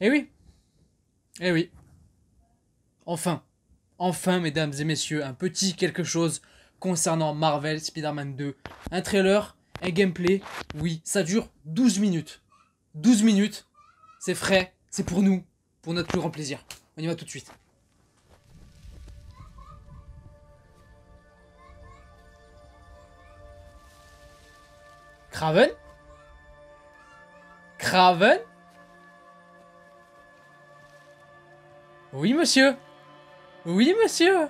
Eh oui. Eh oui. Enfin. Enfin, mesdames et messieurs, un petit quelque chose concernant Marvel Spider-Man 2. Un trailer, un gameplay. Oui, ça dure 12 minutes. 12 minutes. C'est frais. C'est pour nous. Pour notre plus grand plaisir. On y va tout de suite. Kraven? Kraven? Oui, monsieur. Oui, monsieur.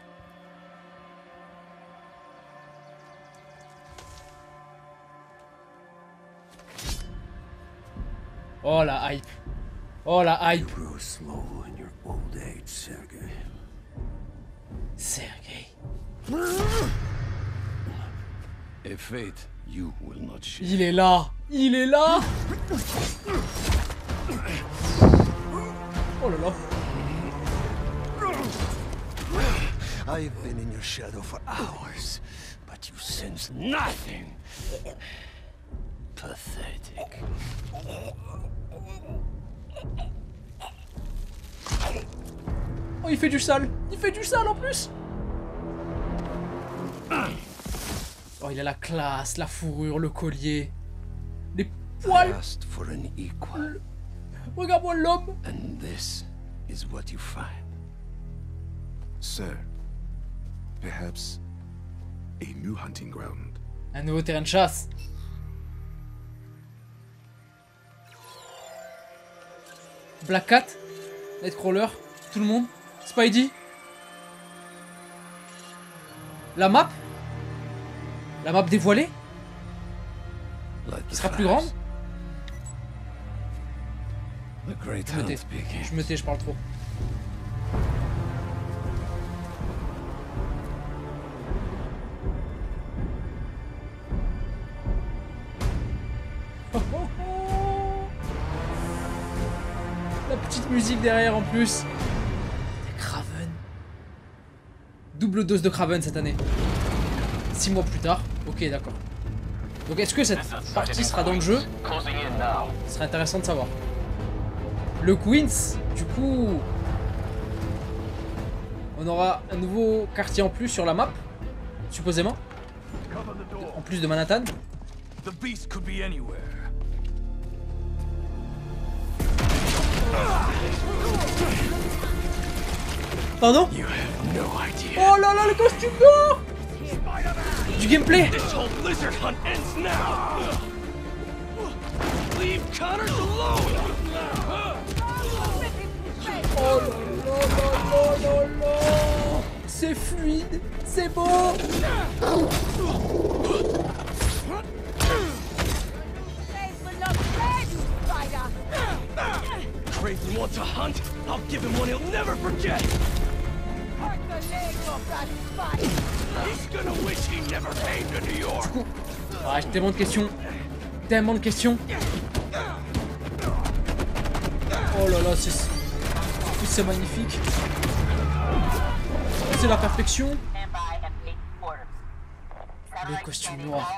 Oh la hype. Oh la hype. You grow slow in your old age, Sergei. Sergei. A fate you will not share. Il est là. Il est là. Oh là là. I've been in your shadow for hours, but you sense nothing. Pathetic. Oh, il fait du sale. Il fait du sale en plus. Oh, il a la classe, la fourrure, le collier. Les poils. Asked for an equal, Regarde-moi l'homme. and this is what you find. Sir, perhaps a new hunting ground. Un nouveau terrain de chasse. Black Cat, Nightcrawler, tout le monde, Spidey. La map dévoilée, Like qui the sera plus fires. grande. The great Je me tais, hunt begins. je me tais, je parle trop. Oh, oh, oh. La petite musique derrière en plus. Des Kraven. Double dose de Kraven cette année. 6 mois plus tard. Ok, d'accord. Donc est-ce que cette partie sera dans le jeu? Ce serait intéressant de savoir. Le Queens, du coup, on aura un nouveau quartier en plus sur la map, supposément. En plus de Manhattan. The beast could be anywhere. Pardon? You have no idea. Oh là là, le costume d'or! Du gameplay! This whole lizard hunt ends now. Leave Connors alone. Oh là là là là là! C'est fluide, c'est beau! Craven wants a hunt. I'll give him one he'll never forget. He's gonna wish he never came to New York. Ah, j'ai tellement de questions. Tellement de questions. Oh là là, c'est magnifique. C'est la perfection. Le costume noir.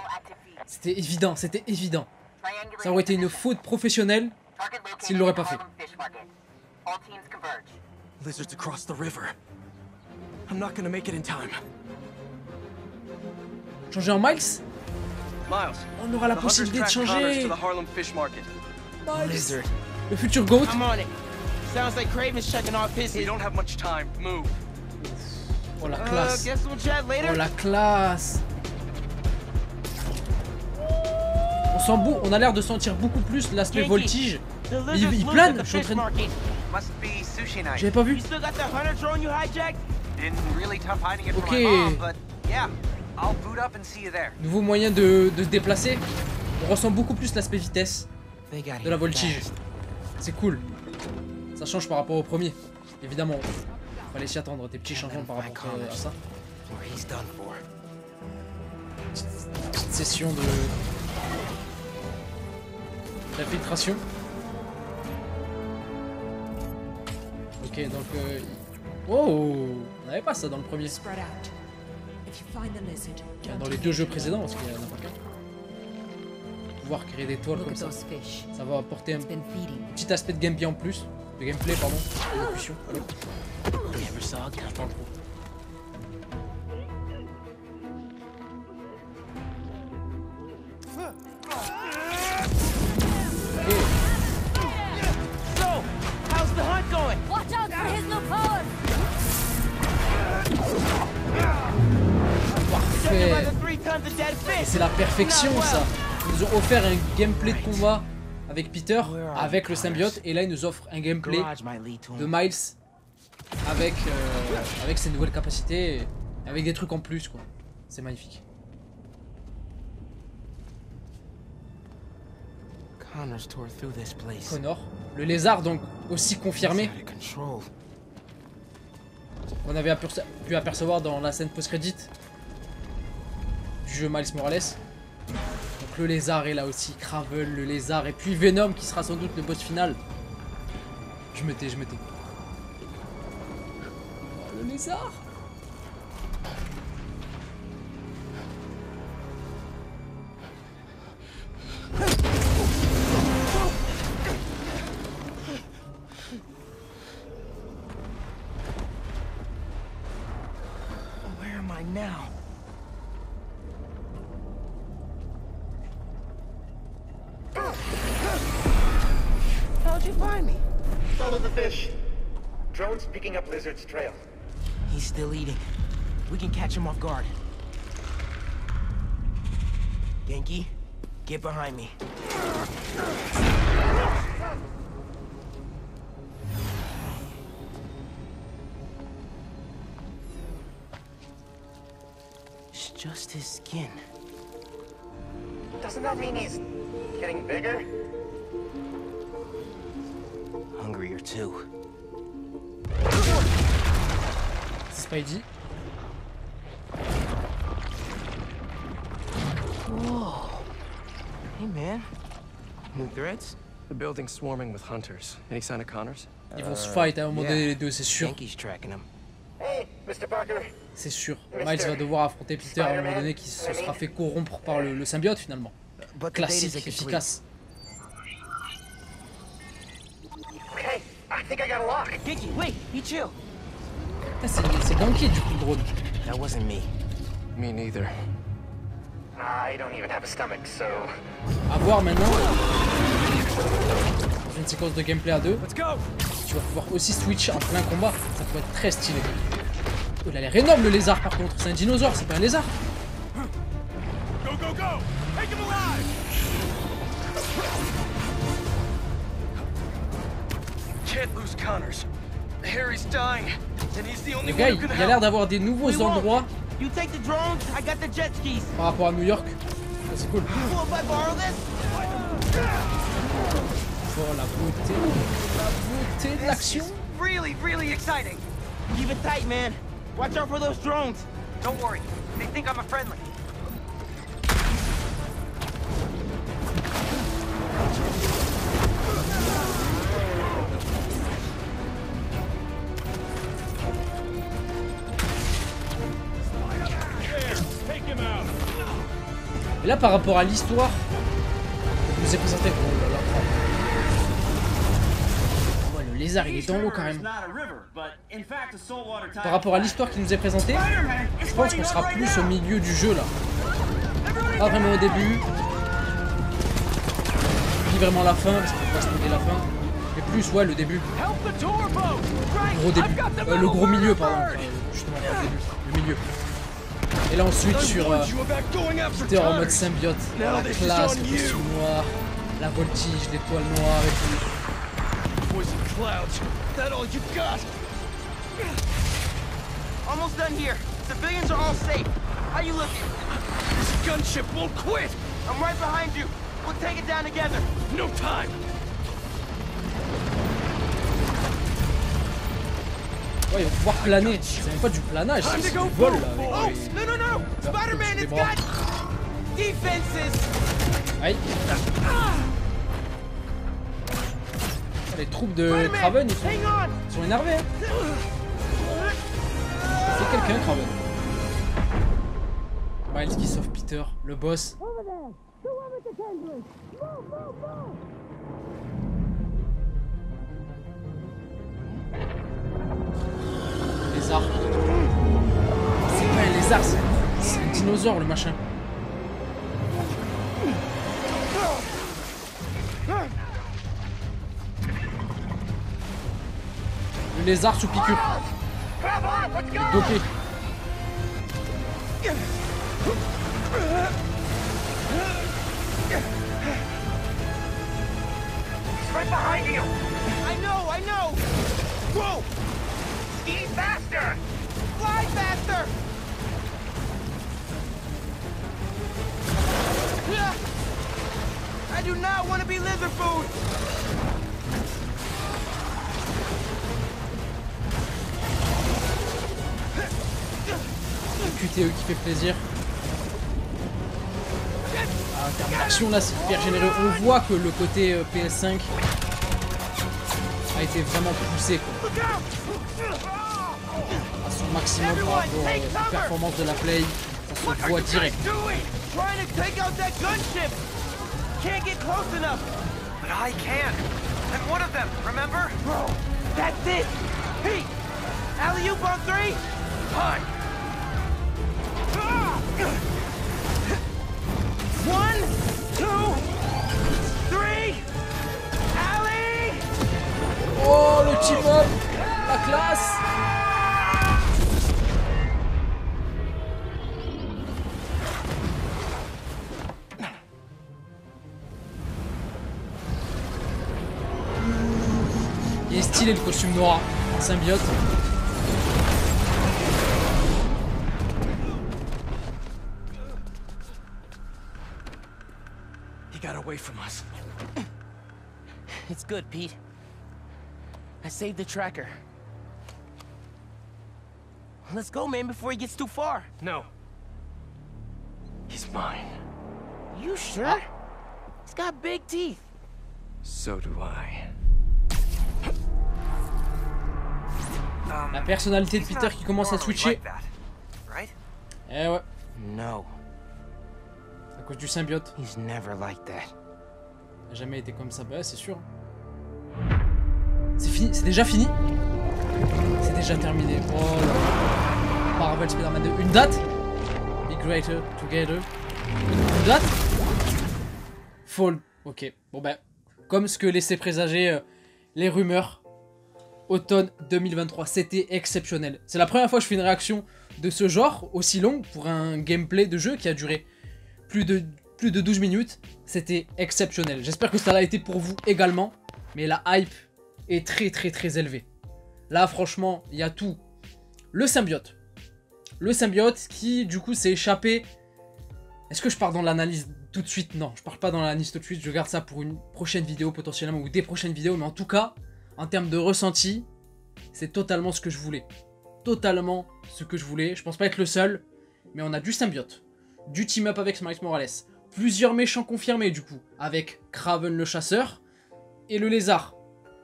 C'était évident, c'était évident. Ça aurait été une faute professionnelle s'il l'aurait pas fait. Lizards across the river. I'm not gonna make it in time. Changer en Miles? Miles, On aura la the hunters possibilité de tracked Connors changer. to the Harlem Fish Market. Miles. Le futur GOAT. I'm on it. Sounds like Craven's checking off his. We don't have much time. Move. Oh la classe. Guess we'll chat later. Oh la classe. On a l'air de sentir beaucoup plus l'aspect Yankee, voltige. The Il lizard's loose plane, at the je suis en fish train de... market. Must be sushi night. J'avais pas vu. You still got the hunter drone you hijacked? Been really tough hiding it from Okay. my mom, but yeah, I'll boot up and see you there. Nouveau moyen de se déplacer. On ressent beaucoup plus l'aspect vitesse They got de la voltige. C'est cool. Ça change par rapport au premier. Évidemment, fallait s'y attendre, des petits changements par rapport à ça. Or he's done for. Petite session d'infiltration. Ok, donc... Oh, on n'avait pas ça dans le premier. Spread out. If you find the lizard, Dans les deux jeux précédents, parce qu'il y en a pas qu'un. Pouvoir créer des toiles look comme at ça. those fish. Ça va apporter un It's been feeding. petit aspect de gameplay en plus. De gameplay, pardon. Exécution. Allez. You ever saw a gun? Pas trop. So, how's the hunt going? Watch out for his new power! Judging by Parfait. the 3 tons of dead Et fish. c'est la perfection ça. Ils nous ont offert un gameplay de combat avec Peter, avec le symbiote, et là ils nous offrent un gameplay Garage might lead to de him. Miles avec, avec ses nouvelles capacités, et avec des trucs en plus quoi. C'est magnifique. Connors tore through this place. Connor, le lézard donc aussi confirmé, Out of control. qu'on avait pu apercevoir dans la scène post-crédit du jeu Miles Morales. Donc le lézard est là aussi, Kraven, le lézard, et puis Venom qui sera sans doute le boss final. Je me tais. Oh, le lézard. Where am I now? How'd you find me? Follow the fish. Drone's picking up Lizard's trail. He's still eating. We can catch him off guard. Genki, get behind me. It's just his skin. Doesn't that mean he's getting bigger? Hungrier too. C'est Spidey. Whoa. Hey man. New threats? The building's swarming with hunters. Any sign of Connors? Ils vont se fight à un moment donné yeah. les deux, c'est sûr. Genki's tracking him. Hey, Mr. Parker. C'est sûr. Miles va devoir affronter Peter à un moment donné qui se sera fait corrompre par le symbiote finalement. But the data's Classique, incomplete. efficace. Okay, I think I got a lock. Genki, wait, be chill. C'est ganké du coup le drone. That wasn't me. Me neither. I don't even have a stomach, so... A voir maintenant. Dans une séquence de gameplay à deux. Let's go! Tu vas pouvoir aussi switch en plein combat. Ça pourrait être très stylé. Oh, il a l'air énorme le lézard par contre. C'est un dinosaure, c'est pas un lézard. Go, go, go! Take him alive! Can't lose Connors. Harry's dying, and he's the only Le gars, one who il can a l'air help. d'avoir des nouveaux We won't. endroits You take the drones, I got the jet skis. par rapport à New York. Ça, c'est cool. Cool if I borrow this? Oh la beauté. La beauté de This l'action. is really exciting. Keep it tight, man. Watch out for those drones. Don't worry, they think I'm a friendly. Et là, par rapport à l'histoire, je vous ai présenté. Oh là là. Ouais, le lézard, il est dans l'eau quand même. Par rapport à l'histoire qui nous est présentée, je pense qu'on sera plus au milieu du jeu là. Pas vraiment au début. Ni vraiment la fin, parce qu'on va se demander la fin. Mais plus, ouais, le début. Le gros début. Le gros milieu, pardon. Justement, pas le début. Le milieu. Et là, on switch sur Peter en mode symbiote. La classe, le costume noir, la voltige, l'étoile noire et tout. Poison clouds. That all you got? Almost done here. Civilians are all safe. How you looking? This gunship won't quit! I'm right behind you. We'll take it down together. No time! Ouais, ils vont pouvoir planer. C'est même pas du planage, c'est du vol là. Oh, Avec les... no, no, no. Spider-Man, les it's bras. got defenses. Aïe. Les troupes de Kraven, Hang on. ils sont énervés. Hein. C'est quelqu'un, Kraven. Miles qui sauve Peter, le boss. dinosaure le machin. Le lézard sous piqûre. Dopé. Right behind you! I know! Whoa! Eat faster! Fly faster! I do not want to be lizard food! QTE qui fait plaisir. Ah, en termes d'action là c'est hyper généreux. On voit que le côté PS5 a été vraiment poussé quoi. À son maximum par rapport aux performances de la Play. Ça se voit direct. Trying to take out that gunship! Can't get close enough! But I can. I'm one of them, remember? Bro, that's it! Pete! Alley-oop on 3? Fine. 1, 2, 3! Alley! Oh le team-up, la classe. Il est stylé le costume noir en symbiote. He got away from us. It's good, Pete. I saved the tracker. Let's go, man, before he gets too far. No. He's mine. You sure? He's got big teeth. So do I. La personnalité de Peter qui commence à switcher. Right? Eh ouais, No, à cause du symbiote. he's never like that. Il a jamais été comme ça, bah c'est sûr. C'est fini, c'est déjà fini. C'est déjà terminé. Oh là là. Marvel Spider-Man 2. Une date? Be greater together. Une date? Fall. Ok. Bon ben, comme ce que laissaient présager les rumeurs. Automne 2023, c'était exceptionnel. C'est la première fois que je fais une réaction de ce genre, aussi longue, pour un gameplay de jeu qui a duré plus de 12 minutes. C'était exceptionnel. J'espère que ça l'a été pour vous également. Mais la hype est très élevée. Là, franchement, il y a tout. Le symbiote. Le symbiote qui, du coup, s'est échappé. Est-ce que je pars dans l'analyse tout de suite? Non, je pars pas dans l'analyse tout de suite. Je garde ça pour une prochaine vidéo potentiellement, ou des prochaines vidéos. Mais en tout cas... En termes de ressenti, c'est totalement ce que je voulais. Totalement ce que je voulais. Je pense pas être le seul, mais on a du symbiote, du team-up avec Miles Morales, plusieurs méchants confirmés du coup, avec Kraven le chasseur et le lézard,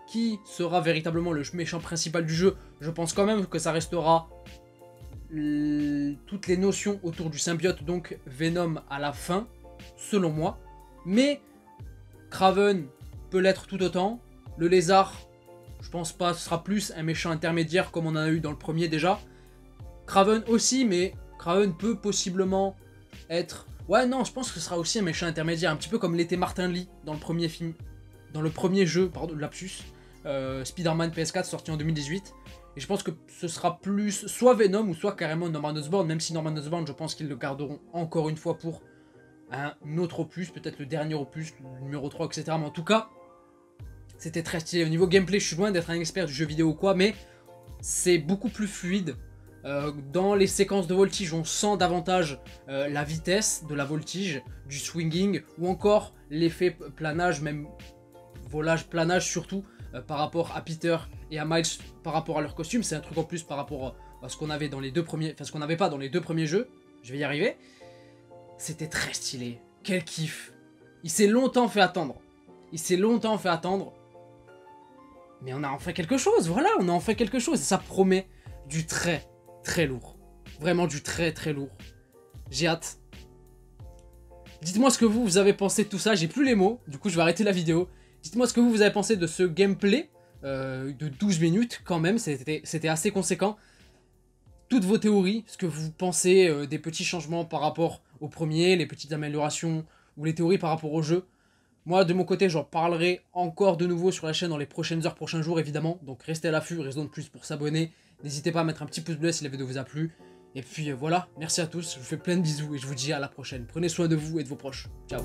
qui sera véritablement le méchant principal du jeu. Je pense quand même que ça restera toutes les notions autour du symbiote, donc Venom à la fin, selon moi. Mais Kraven peut l'être tout autant. Le lézard... Je pense pas, ce sera plus un méchant intermédiaire comme on en a eu dans le premier déjà. Kraven aussi, mais Kraven peut possiblement être... Ouais, non, je pense que ce sera aussi un méchant intermédiaire, un petit peu comme l'était Martin Lee dans le premier film, dans le premier jeu, pardon, lapsus, Spider-Man PS4 sorti en 2018. Et je pense que ce sera plus soit Venom ou soit carrément Norman Osborn, même si Norman Osborn, je pense qu'ils le garderont encore une fois pour un autre opus, peut-être le dernier opus, le numéro 3, etc. Mais en tout cas... C'était très stylé. Au niveau gameplay, je suis loin d'être un expert du jeu vidéo ou quoi, mais c'est beaucoup plus fluide. Dans les séquences de voltige, on sent davantage la vitesse de la voltige, du swinging, ou encore l'effet planage, même volage, planage surtout, par rapport à Peter et à Miles, par rapport à leur costume. C'est un truc en plus par rapport à ce qu'on avait dans les deux premiers, enfin ce qu'on n'avait pas dans les deux premiers jeux. Je vais y arriver. C'était très stylé. Quel kiff. Il s'est longtemps fait attendre. Mais on a enfin quelque chose, voilà, on a enfin quelque chose. Et ça promet du très lourd. Vraiment du très lourd. J'ai hâte. Dites-moi ce que vous avez pensé de tout ça, j'ai plus les mots, du coup je vais arrêter la vidéo. Dites-moi ce que vous avez pensé de ce gameplay de 12 minutes quand même, c'était assez conséquent. toutes vos théories, ce que vous pensez des petits changements par rapport au premier, les petites améliorations ou les théories par rapport au jeu. Moi, de mon côté, j'en parlerai encore de nouveau sur la chaîne dans les prochaines heures, prochains jours, évidemment. Donc restez à l'affût, raison de plus pour s'abonner. N'hésitez pas à mettre un petit pouce bleu si la vidéo vous a plu. Et puis voilà, merci à tous, je vous fais plein de bisous et je vous dis à la prochaine. Prenez soin de vous et de vos proches. Ciao.